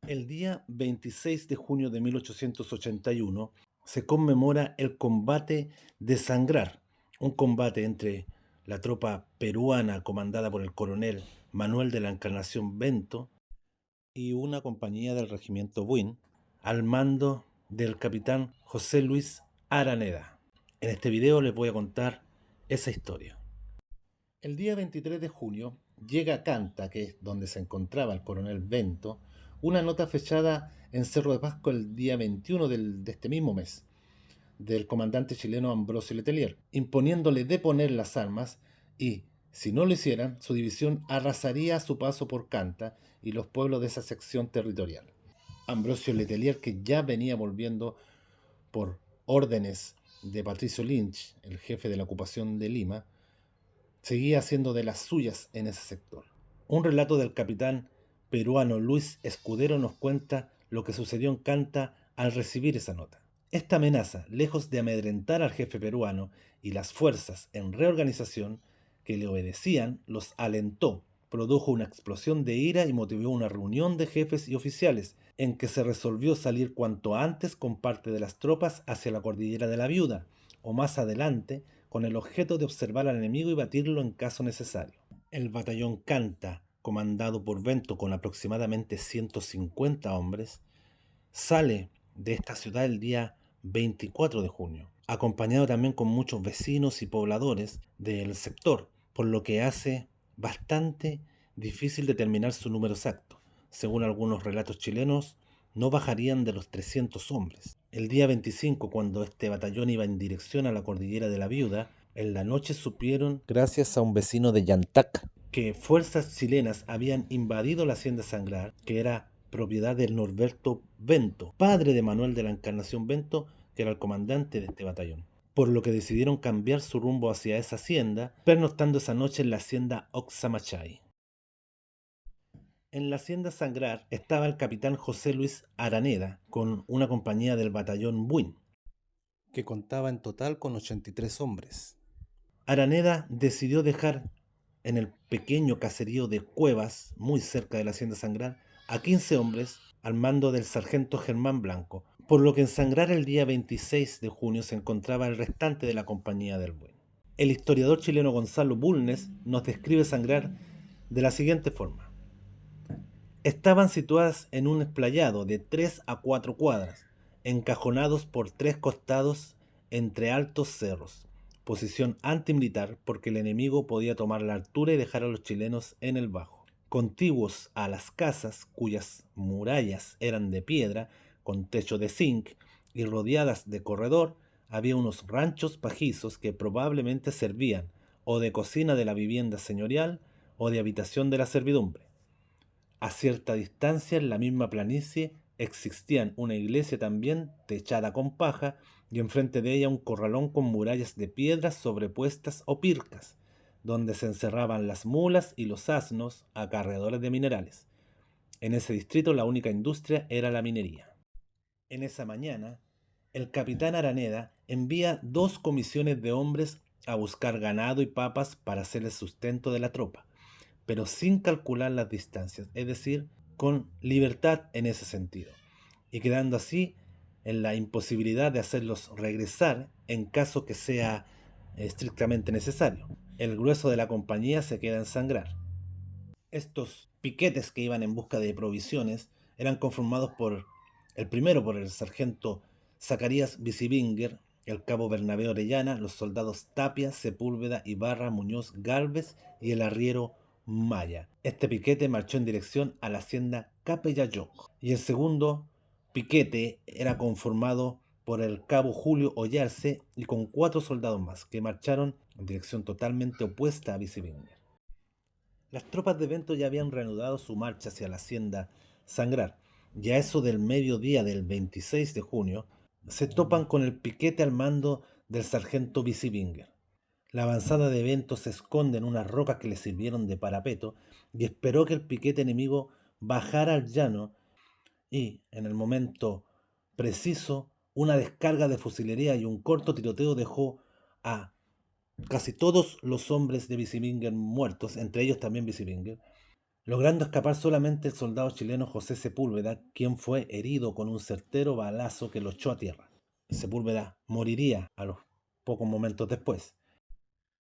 El día 26 de junio de 1881 se conmemora el combate de Sangrar, un combate entre la tropa peruana comandada por el coronel Manuel de la Encarnación Bento y una compañía del regimiento Buin al mando del capitán José Luis Araneda. En este video les voy a contar esa historia. El día 23 de junio llega a Canta, que es donde se encontraba el coronel Bento, una nota fechada en Cerro de Pasco el día 21 de este mismo mes, del comandante chileno Ambrosio Letelier, imponiéndole deponer las armas y, si no lo hicieran, su división arrasaría a su paso por Canta y los pueblos de esa sección territorial. Ambrosio Letelier, que ya venía volviendo por órdenes de Patricio Lynch, el jefe de la ocupación de Lima, seguía haciendo de las suyas en ese sector. Un relato del capitán peruano Luis Escudero nos cuenta lo que sucedió en Canta al recibir esa nota. Esta amenaza, lejos de amedrentar al jefe peruano y las fuerzas en reorganización que le obedecían, los alentó, produjo una explosión de ira y motivó una reunión de jefes y oficiales en que se resolvió salir cuanto antes con parte de las tropas hacia la cordillera de la Viuda, o más adelante, con el objeto de observar al enemigo y batirlo en caso necesario. El batallón Canta, comandado por Bento con aproximadamente 150 hombres, sale de esta ciudad el día 24 de junio, acompañado también con muchos vecinos y pobladores del sector, por lo que hace bastante difícil determinar su número exacto. Según algunos relatos chilenos, no bajarían de los 300 hombres. El día 25, cuando este batallón iba en dirección a la cordillera de la Viuda, en la noche supieron, gracias a un vecino de Yantac, que fuerzas chilenas habían invadido la hacienda Sangrar, que era propiedad del Norberto Bento, padre de Manuel de la Encarnación Bento, que era el comandante de este batallón. Por lo que decidieron cambiar su rumbo hacia esa hacienda, pernoctando esa noche en la hacienda Oxamachay. En la hacienda Sangrar estaba el capitán José Luis Araneda, con una compañía del batallón Buin, que contaba en total con 83 hombres. Araneda decidió dejar en el pequeño caserío de Cuevas, muy cerca de la hacienda Sangrar, a 15 hombres al mando del sargento Germán Blanco, por lo que en Sangrar el día 26 de junio se encontraba el restante de la compañía del Buen. El historiador chileno Gonzalo Bulnes nos describe Sangrar de la siguiente forma. Estaban situadas en un explayado de 3 a 4 cuadras, encajonados por 3 costados entre altos cerros, posición antimilitar porque el enemigo podía tomar la altura y dejar a los chilenos en el bajo. Contiguos a las casas, cuyas murallas eran de piedra, con techo de zinc, y rodeadas de corredor, había unos ranchos pajizos que probablemente servían o de cocina de la vivienda señorial o de habitación de la servidumbre. A cierta distancia, en la misma planicie, existían una iglesia también techada con paja y enfrente de ella un corralón con murallas de piedras sobrepuestas o pircas, donde se encerraban las mulas y los asnos acarreadores de minerales. En ese distrito la única industria era la minería. En esa mañana, el capitán Araneda envía 2 comisiones de hombres a buscar ganado y papas para hacer el sustento de la tropa, pero sin calcular las distancias, es decir, con libertad en ese sentido, y quedando así en la imposibilidad de hacerlos regresar en caso que sea estrictamente necesario. El grueso de la compañía se queda en Sangrar. Estos piquetes que iban en busca de provisiones eran conformados por el sargento Zacarías Bicibinger, el cabo Bernabé Orellana, los soldados Tapia, Sepúlveda, Ibarra, Muñoz, Galvez y el arriero Maya. Este piquete marchó en dirección a la hacienda Capellayoc y el segundo piquete era conformado por el cabo Julio Ollarse y con 4 soldados más que marcharon en dirección totalmente opuesta a Bicibinger. Las tropas de Bento ya habían reanudado su marcha hacia la hacienda Sangrar, y a eso del mediodía del 26 de junio se topan con el piquete al mando del sargento Bicibinger. La avanzada de Bento se esconde en unas rocas que le sirvieron de parapeto y esperó que el piquete enemigo bajara al llano y, en el momento preciso, una descarga de fusilería y un corto tiroteo dejó a casi todos los hombres de Bicibinger muertos, entre ellos también Bicibinger, logrando escapar solamente el soldado chileno José Sepúlveda, quien fue herido con un certero balazo que lo echó a tierra. Sepúlveda moriría a los pocos momentos después.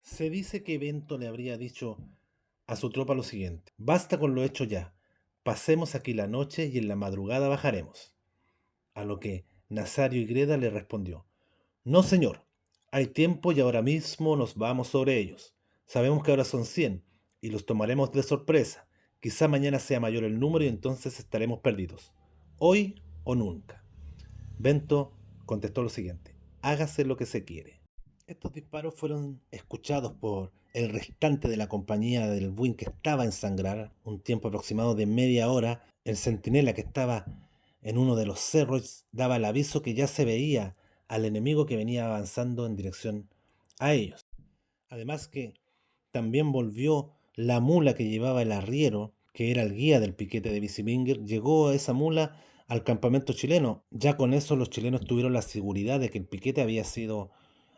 Se dice que Bento le habría dicho a su tropa lo siguiente: basta con lo hecho ya, pasemos aquí la noche y en la madrugada bajaremos. A lo que Nazario y Greda le respondió: no señor, hay tiempo y ahora mismo nos vamos sobre ellos. Sabemos que ahora son 100 y los tomaremos de sorpresa. Quizá mañana sea mayor el número y entonces estaremos perdidos. Hoy o nunca. Bento contestó lo siguiente: hágase lo que se quiere. Estos disparos fueron escuchados por el restante de la compañía del Buin, que estaba en Sangrar, un tiempo aproximado de media hora. El centinela que estaba en uno de los cerros daba el aviso que ya se veía al enemigo que venía avanzando en dirección a ellos. Además que también volvió la mula que llevaba el arriero, que era el guía del piquete de Biciminger. Llegó esa mula al campamento chileno. Ya con eso los chilenos tuvieron la seguridad de que el piquete había sido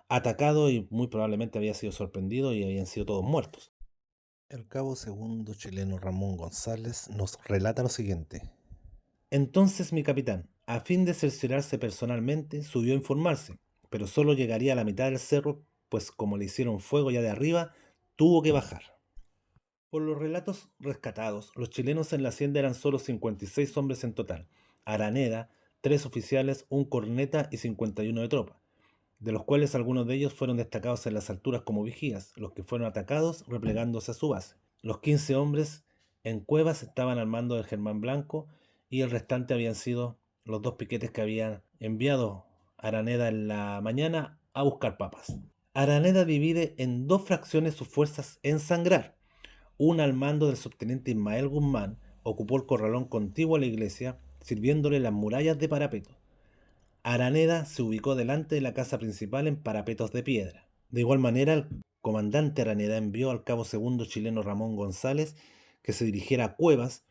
atacado y muy probablemente había sido sorprendido y habían sido todos muertos. El cabo segundo chileno Ramón González nos relata lo siguiente: entonces mi capitán, a fin de cerciorarse personalmente, subió a informarse, pero solo llegaría a la mitad del cerro, pues como le hicieron fuego ya de arriba, tuvo que bajar. Por los relatos rescatados, los chilenos en la hacienda eran solo 56 hombres en total: Araneda, 3 oficiales, un corneta y 51 de tropa, de los cuales algunos de ellos fueron destacados en las alturas como vigías, los que fueron atacados replegándose a su base. Los 15 hombres en cuevas estaban al mando del Germán Blanco y el restante habían sido los 2 piquetes que habían enviado Araneda en la mañana a buscar papas. Araneda divide en 2 fracciones sus fuerzas en Sangrar. Una al mando del subteniente Ismael Guzmán ocupó el corralón contiguo a la iglesia, sirviéndole las murallas de parapeto. Araneda se ubicó delante de la casa principal en parapetos de piedra. De igual manera, el comandante Araneda envió al cabo segundo chileno Ramón González que se dirigiera a Cuevas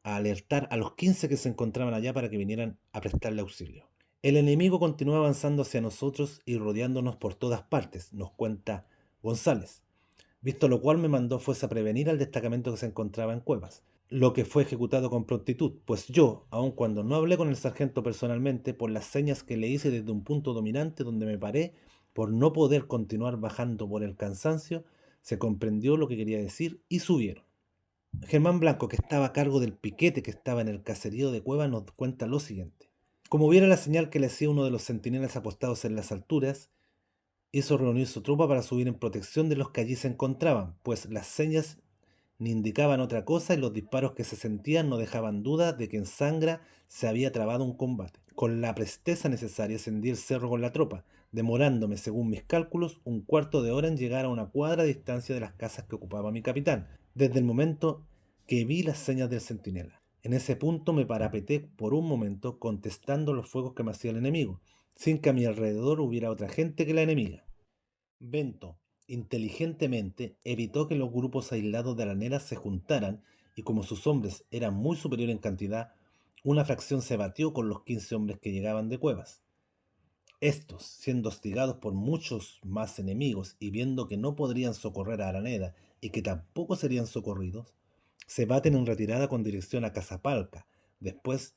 a alertar a los 15 que se encontraban allá para que vinieran a prestarle auxilio. El enemigo continuó avanzando hacia nosotros y rodeándonos por todas partes, nos cuenta González, visto lo cual me mandó fuese a prevenir al destacamento que se encontraba en Cuevas, lo que fue ejecutado con prontitud, pues yo, aun cuando no hablé con el sargento personalmente, por las señas que le hice desde un punto dominante donde me paré, por no poder continuar bajando por el cansancio, se comprendió lo que quería decir y subieron. Germán Blanco, que estaba a cargo del piquete que estaba en el caserío de Cueva, nos cuenta lo siguiente: como viera la señal que le hacía uno de los centinelas apostados en las alturas, hizo reunir su tropa para subir en protección de los que allí se encontraban, pues las señas ni indicaban otra cosa y los disparos que se sentían no dejaban duda de que en Sangra se había trabado un combate. Con la presteza necesaria ascendí el cerro con la tropa, demorándome, según mis cálculos, un cuarto de hora en llegar a una cuadra de distancia de las casas que ocupaba mi capitán, desde el momento que vi las señas del centinela. En ese punto me parapeté por un momento contestando los fuegos que me hacía el enemigo, sin que a mi alrededor hubiera otra gente que la enemiga. Bento, inteligentemente, evitó que los grupos aislados de Araneda se juntaran y como sus hombres eran muy superiores en cantidad, una fracción se batió con los 15 hombres que llegaban de Cuevas. Estos, siendo hostigados por muchos más enemigos y viendo que no podrían socorrer a Araneda y que tampoco serían socorridos, se baten en retirada con dirección a Casapalca, después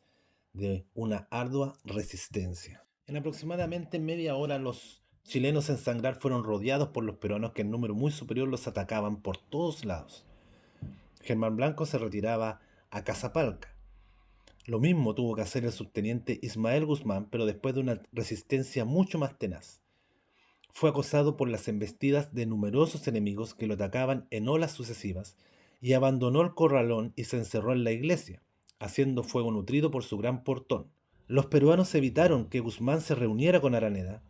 de una ardua resistencia. En aproximadamente media hora los chilenos en Sangrar fueron rodeados por los peruanos, que en número muy superior los atacaban por todos lados. Germán Blanco se retiraba a Casapalca. Lo mismo tuvo que hacer el subteniente Ismael Guzmán, pero después de una resistencia mucho más tenaz. Fue acosado por las embestidas de numerosos enemigos que lo atacaban en olas sucesivas y abandonó el corralón y se encerró en la iglesia, haciendo fuego nutrido por su gran portón. Los peruanos evitaron que Guzmán se reuniera con Araneda,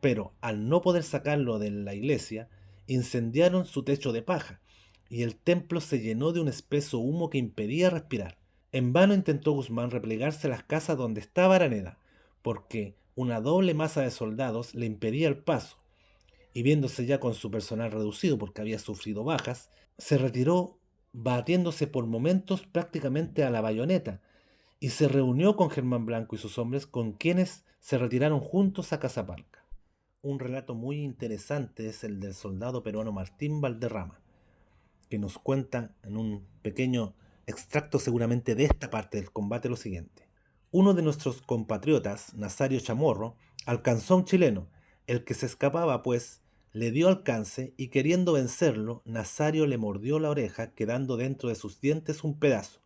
pero al no poder sacarlo de la iglesia, incendiaron su techo de paja y el templo se llenó de un espeso humo que impedía respirar. En vano intentó Guzmán replegarse a las casas donde estaba Araneda, porque una doble masa de soldados le impedía el paso, y viéndose ya con su personal reducido porque había sufrido bajas, se retiró batiéndose por momentos prácticamente a la bayoneta, y se reunió con Germán Blanco y sus hombres, con quienes se retiraron juntos a Casapalca. Un relato muy interesante es el del soldado peruano Martín Valderrama, que nos cuenta en un pequeño extracto seguramente de esta parte del combate lo siguiente. Uno de nuestros compatriotas, Nazario Chamorro, alcanzó a un chileno. El que se escapaba, pues, le dio alcance y queriendo vencerlo, Nazario le mordió la oreja, quedando dentro de sus dientes un pedazo.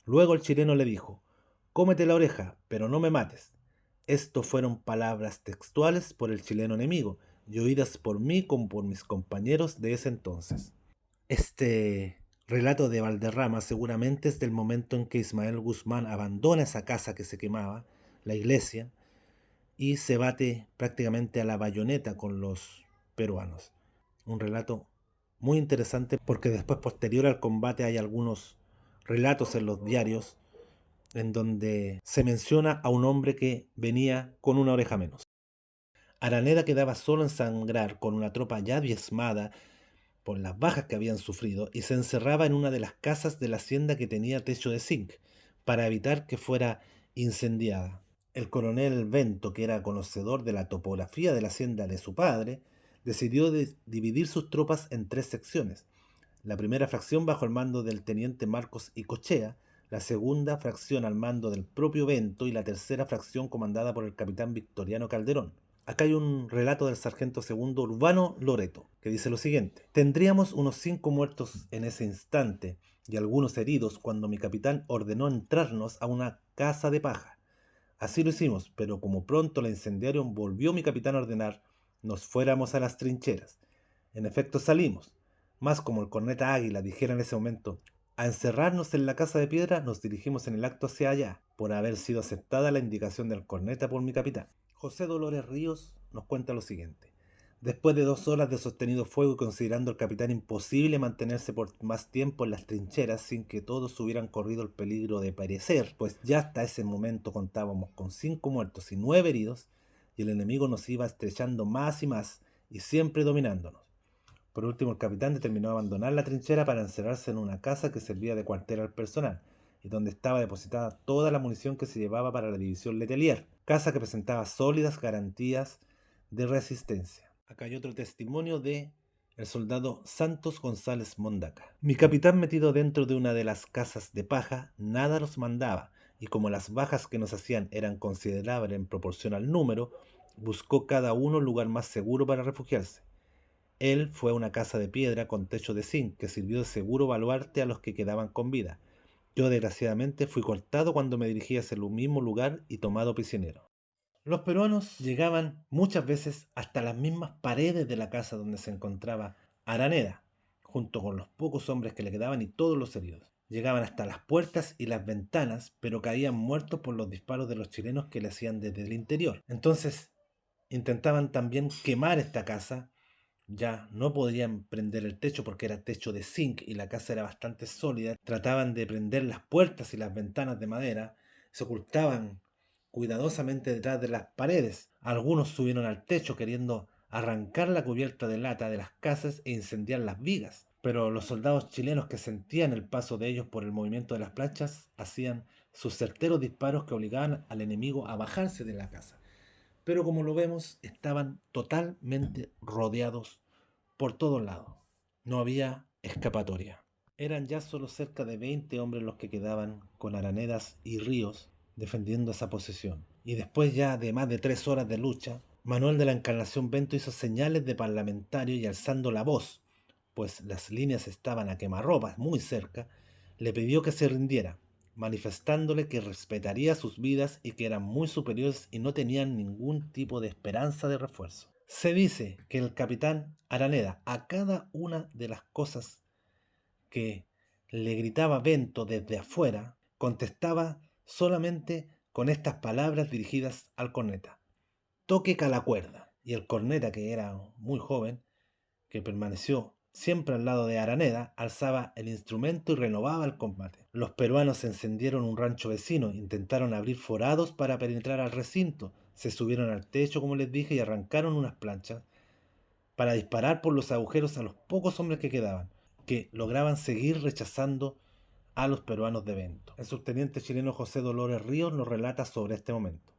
Luego el chileno le dijo: «Cómete la oreja, pero no me mates». Esto fueron palabras textuales por el chileno enemigo y oídas por mí como por mis compañeros de ese entonces. Este relato de Valderrama seguramente es del momento en que Ismael Guzmán abandona esa casa que se quemaba, la iglesia, y se bate prácticamente a la bayoneta con los peruanos. Un relato muy interesante porque después, posterior al combate, hay algunos relatos en los diarios en donde se menciona a un hombre que venía con una oreja menos. Araneda quedaba solo en Sangrar con una tropa ya diezmada por las bajas que habían sufrido y se encerraba en una de las casas de la hacienda que tenía techo de zinc para evitar que fuera incendiada. El coronel Bento, que era conocedor de la topografía de la hacienda de su padre, decidió dividir sus tropas en tres secciones. La primera fracción bajo el mando del teniente Marcos Icochea, la segunda fracción al mando del propio Bento y la tercera fracción comandada por el capitán Victoriano Calderón. Acá hay un relato del sargento segundo Urbano Loreto, que dice lo siguiente: «Tendríamos unos 5 muertos en ese instante y algunos heridos cuando mi capitán ordenó entrarnos a una casa de paja. Así lo hicimos, pero como pronto la incendiaron, volvió mi capitán a ordenar nos fuéramos a las trincheras. En efecto salimos, mas como el corneta Águila dijera en ese momento a encerrarnos en la casa de piedra, nos dirigimos en el acto hacia allá, por haber sido aceptada la indicación del corneta por mi capitán». José Dolores Ríos nos cuenta lo siguiente: «Después de 2 horas de sostenido fuego y considerando al capitán imposible mantenerse por más tiempo en las trincheras sin que todos hubieran corrido el peligro de perecer, pues ya hasta ese momento contábamos con 5 muertos y 9 heridos, y el enemigo nos iba estrechando más y más, y siempre dominándonos. Por último, el capitán determinó abandonar la trinchera para encerrarse en una casa que servía de cuartel al personal, y donde estaba depositada toda la munición que se llevaba para la división Letelier, casa que presentaba sólidas garantías de resistencia». Acá hay otro testimonio de el soldado Santos González Mondaca. «Mi capitán, metido dentro de una de las casas de paja, nada nos mandaba, y como las bajas que nos hacían eran considerables en proporción al número, buscó cada uno un lugar más seguro para refugiarse. Él fue a una casa de piedra con techo de zinc que sirvió de seguro baluarte a los que quedaban con vida. Yo desgraciadamente fui cortado cuando me dirigí hacia el mismo lugar y tomado prisionero». Los peruanos llegaban muchas veces hasta las mismas paredes de la casa donde se encontraba Araneda, junto con los pocos hombres que le quedaban y todos los heridos. Llegaban hasta las puertas y las ventanas, pero caían muertos por los disparos de los chilenos que le hacían desde el interior. Entonces intentaban también quemar esta casa. Ya no podían prender el techo porque era techo de zinc y la casa era bastante sólida. Trataban de prender las puertas y las ventanas de madera. Se ocultaban cuidadosamente detrás de las paredes. Algunos subieron al techo queriendo arrancar la cubierta de lata de las casas e incendiar las vigas. Pero los soldados chilenos, que sentían el paso de ellos por el movimiento de las planchas, hacían sus certeros disparos que obligaban al enemigo a bajarse de la casa. Pero como lo vemos, estaban totalmente rodeados por todos lados. No había escapatoria. Eran ya solo cerca de 20 hombres los que quedaban con Aranedas y Ríos defendiendo esa posición. Y después ya de más de 3 horas de lucha, Manuel de la Encarnación Bento hizo señales de parlamentario y, alzando la voz, pues las líneas estaban a quemarropas muy cerca, le pidió que se rindiera, manifestándole que respetaría sus vidas y que eran muy superiores y no tenían ningún tipo de esperanza de refuerzo. Se dice que el capitán Araneda, a cada una de las cosas que le gritaba Bento desde afuera, contestaba solamente con estas palabras dirigidas al corneta: «Toque calacuerda». Y el corneta, que era muy joven, que permaneció siempre al lado de Araneda, alzaba el instrumento y renovaba el combate. Los peruanos encendieron un rancho vecino, intentaron abrir forados para penetrar al recinto, se subieron al techo, como les dije, y arrancaron unas planchas para disparar por los agujeros a los pocos hombres que quedaban, que lograban seguir rechazando a los peruanos de Bento. El subteniente chileno José Dolores Ríos nos relata sobre este momento: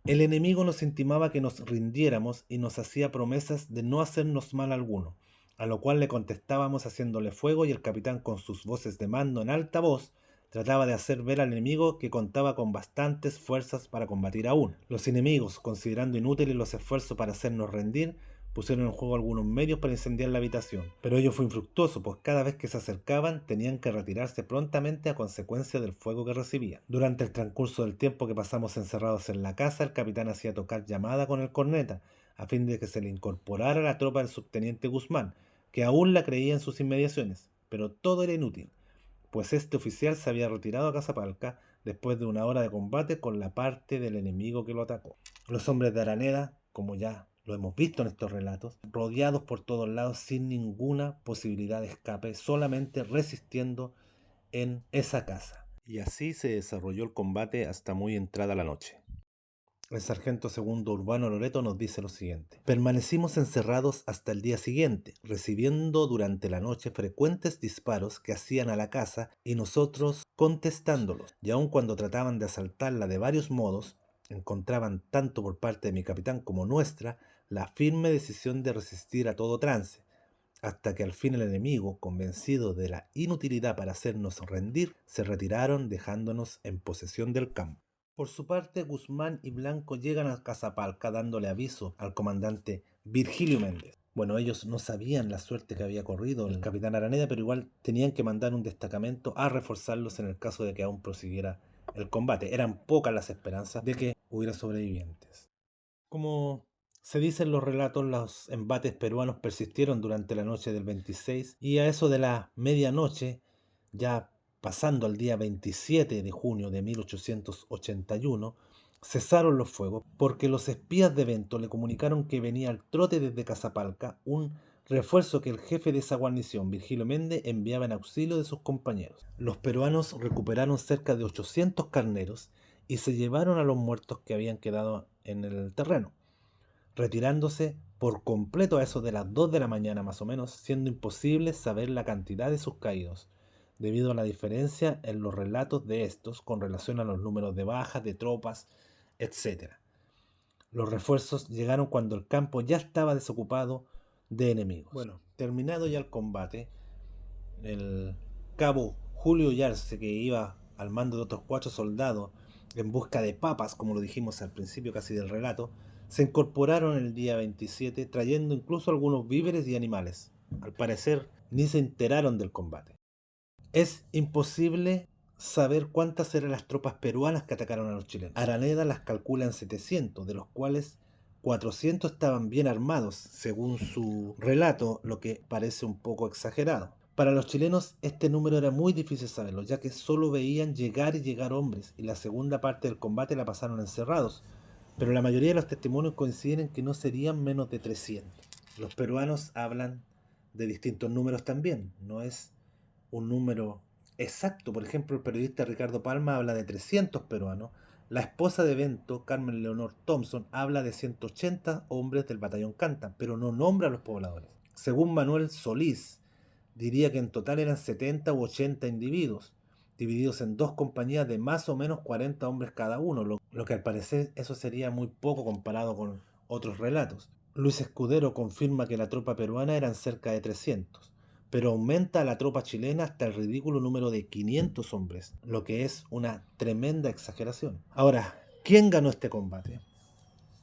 «El enemigo nos intimaba que nos rindiéramos y nos hacía promesas de no hacernos mal alguno. a lo cual le contestábamos haciéndole fuego y el capitán con sus voces de mando en alta voz trataba de hacer ver al enemigo que contaba con bastantes fuerzas para combatir aún. Los enemigos, considerando inútiles los esfuerzos para hacernos rendir, pusieron en juego algunos medios para incendiar la habitación, pero ello fue infructuoso, pues cada vez que se acercaban tenían que retirarse prontamente a consecuencia del fuego que recibían. Durante el transcurso del tiempo que pasamos encerrados en la casa, el capitán hacía tocar llamada con el corneta, a fin de que se le incorporara a la tropa del subteniente Guzmán, que aún la creía en sus inmediaciones, pero todo era inútil, pues este oficial se había retirado a Casapalca después de una hora de combate con la parte del enemigo que lo atacó. Los hombres de Araneda, como ya lo hemos visto en estos relatos, rodeados por todos lados sin ninguna posibilidad de escape, solamente resistiendo en esa casa. Y así se desarrolló el combate hasta muy entrada la noche. El sargento segundo Urbano Loreto nos dice lo siguiente: permanecimos encerrados hasta el día siguiente, recibiendo durante la noche frecuentes disparos que hacían a la casa y nosotros contestándolos, y aun cuando trataban de asaltarla de varios modos, encontraban tanto por parte de mi capitán como nuestra la firme decisión de resistir a todo trance, hasta que al fin el enemigo, convencido de la inutilidad para hacernos rendir, se retiraron dejándonos en posesión del campo. Por su parte, Guzmán y Blanco llegan a Casapalca dándole aviso al comandante Virgilio Méndez. Bueno, ellos no sabían la suerte que había corrido el capitán Araneda, pero igual tenían que mandar un destacamento a reforzarlos en el caso de que aún prosiguiera el combate. Eran pocas las esperanzas de que hubiera sobrevivientes. Como se dice en los relatos, los embates peruanos persistieron durante la noche del 26 y a eso de la medianoche, ya pasando al día 27 de junio de 1881, cesaron los fuegos porque los espías de Bento le comunicaron que venía al trote desde Casapalca un refuerzo que el jefe de esa guarnición, Virgilio Méndez, enviaba en auxilio de sus compañeros. Los peruanos recuperaron cerca de 800 carneros y se llevaron a los muertos que habían quedado en el terreno, retirándose por completo a eso de las 2 de la mañana más o menos, siendo imposible saber la cantidad de sus caídos, debido a la diferencia en los relatos de estos con relación a los números de bajas, de tropas, etc. Los refuerzos llegaron cuando el campo ya estaba desocupado de enemigos. Bueno, terminado ya el combate, el cabo Julio Yarse, que iba al mando de otros 4 soldados en busca de papas, como lo dijimos al principio casi del relato, se incorporaron el día 27 trayendo incluso algunos víveres y animales. Al parecer ni se enteraron del combate. Es imposible saber cuántas eran las tropas peruanas que atacaron a los chilenos. Araneda las calcula en 700, de los cuales 400 estaban bien armados, según su relato, lo que parece un poco exagerado. Para los chilenos este número era muy difícil saberlo, ya que solo veían llegar y llegar hombres, y la segunda parte del combate la pasaron encerrados, pero la mayoría de los testimonios coinciden en que no serían menos de 300. Los peruanos hablan de distintos números también, no es un número exacto. Por ejemplo, el periodista Ricardo Palma habla de 300 peruanos. La esposa de Bento, Carmen Leonor Thompson, habla de 180 hombres del batallón Canta, pero no nombra a los pobladores. Según Manuel Solís, diría que en total eran 70 u 80 individuos, divididos en dos compañías de más o menos 40 hombres cada uno, lo que al parecer eso sería muy poco comparado con otros relatos. Luis Escudero confirma que la tropa peruana eran cerca de 300, pero aumenta a la tropa chilena hasta el ridículo número de 500 hombres, lo que es una tremenda exageración. Ahora, ¿quién ganó este combate?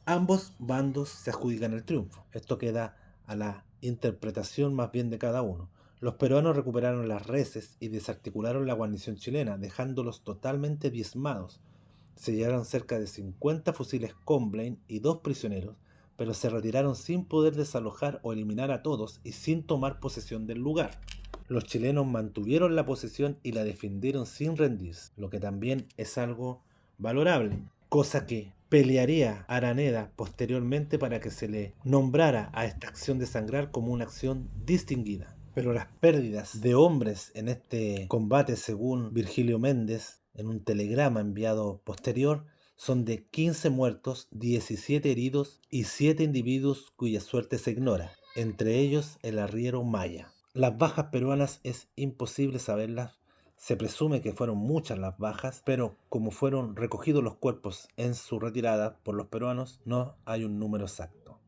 Ambos bandos se adjudican el triunfo. Esto queda a la interpretación más bien de cada uno. Los peruanos recuperaron las reses y desarticularon la guarnición chilena, dejándolos totalmente diezmados. Se llevaron cerca de 50 fusiles Comblain y 2 prisioneros, pero se retiraron sin poder desalojar o eliminar a todos y sin tomar posesión del lugar. Los chilenos mantuvieron la posesión y la defendieron sin rendirse, lo que también es algo valorable, cosa que pelearía Araneda posteriormente para que se le nombrara a esta acción de sangrar como una acción distinguida. Pero las pérdidas de hombres en este combate, según Virgilio Méndez, en un telegrama enviado posterior, son de 15 muertos, 17 heridos y 7 individuos cuya suerte se ignora, entre ellos el arriero Maya. Las bajas peruanas es imposible saberlas. Se presume que fueron muchas las bajas, pero como fueron recogidos los cuerpos en su retirada por los peruanos, no hay un número exacto.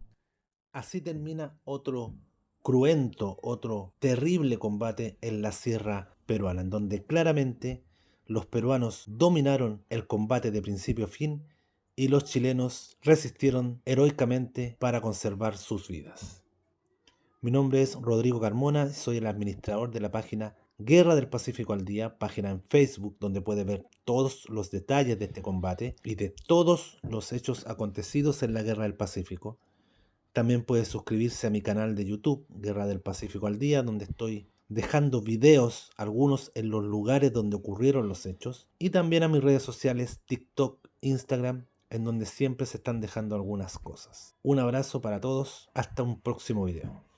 Así termina otro cruento, otro terrible combate en la sierra peruana, en donde claramente los peruanos dominaron el combate de principio a fin y los chilenos resistieron heroicamente para conservar sus vidas. Mi nombre es Rodrigo Carmona, soy el administrador de la página Guerra del Pacífico al Día, página en Facebook donde puede ver todos los detalles de este combate y de todos los hechos acontecidos en la Guerra del Pacífico. También puede suscribirse a mi canal de YouTube, Guerra del Pacífico al Día, donde estoy dejando videos, algunos en los lugares donde ocurrieron los hechos, y también a mis redes sociales, TikTok, Instagram, en donde siempre se están dejando algunas cosas. Un abrazo para todos, hasta un próximo video.